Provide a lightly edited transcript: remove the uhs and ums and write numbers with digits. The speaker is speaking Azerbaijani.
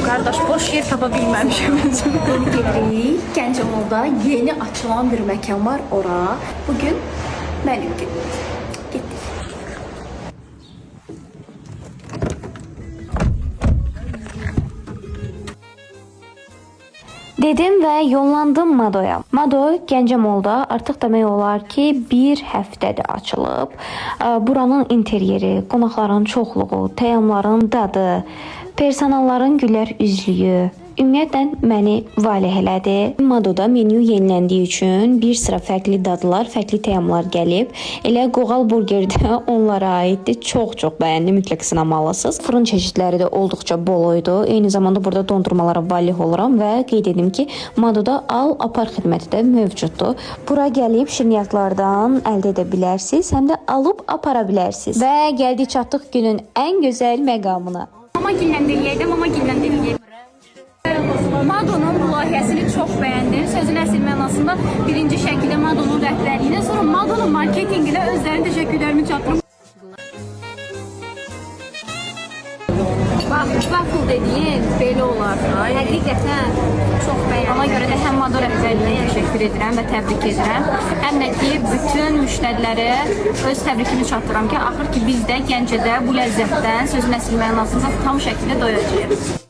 Qardaş, boş yer tapa bilməmişəm. Gedirik. Gəncəmolda yeni açılan bir məkan var ora. Bugün mənim günüm. Getdik. Dedim və yollandım Madoya. Mado Gəncəmolda artıq demək olar ki, bir həftədir açılıb. Buranın interyeri, qonaqların çoxluğu, təyyarların dadı, personalların gülər üzlüyü ümumiyyətlə məni valeh elədi. Madoda menyu yeniləndiyi üçün bir sıra fərqli dadlar, fərqli təyyarlar gəlib. Elə qoğal burger də onlara aiddir. Çox bəyəndim, mütləq sınamalısınız. Fırın çeşidləri də olduqca bol idi. Eyni zamanda burada dondurmalara valeh oluram və qeyd edim ki, Madoda al apar xidməti də mövcuddur. Bura gəlib şirniyyatlardan əldə edə bilərsiniz, həm də alıb apara bilərsiniz. Və gəldik çatdıq günün ən gözəl məqamına. Mama gilləndiriyə, mama gilləndiriyə. Mado'nun bu layihəsini çox bəyəndim. Sözün əsl mənasında birinci şəkildə Mado'nun rəhbərliyinə, sonra Mado'nun marketinginə özlərinin təşəkkürlərimi çatdırım. Bax, waffle dediyin belə olar da. Həqiqətən çox bəyəndim. Ona görə də həm Mado rəhbərliyinə təşəkkür edirəm və təbrik edirəm. Həm də ki, bütün müştərilərə öz təbrikimi çatdıram ki, axır ki biz də Gəncədə bu ləzzətdən sözün əsl mənasında tam şəkildə doyacağıq.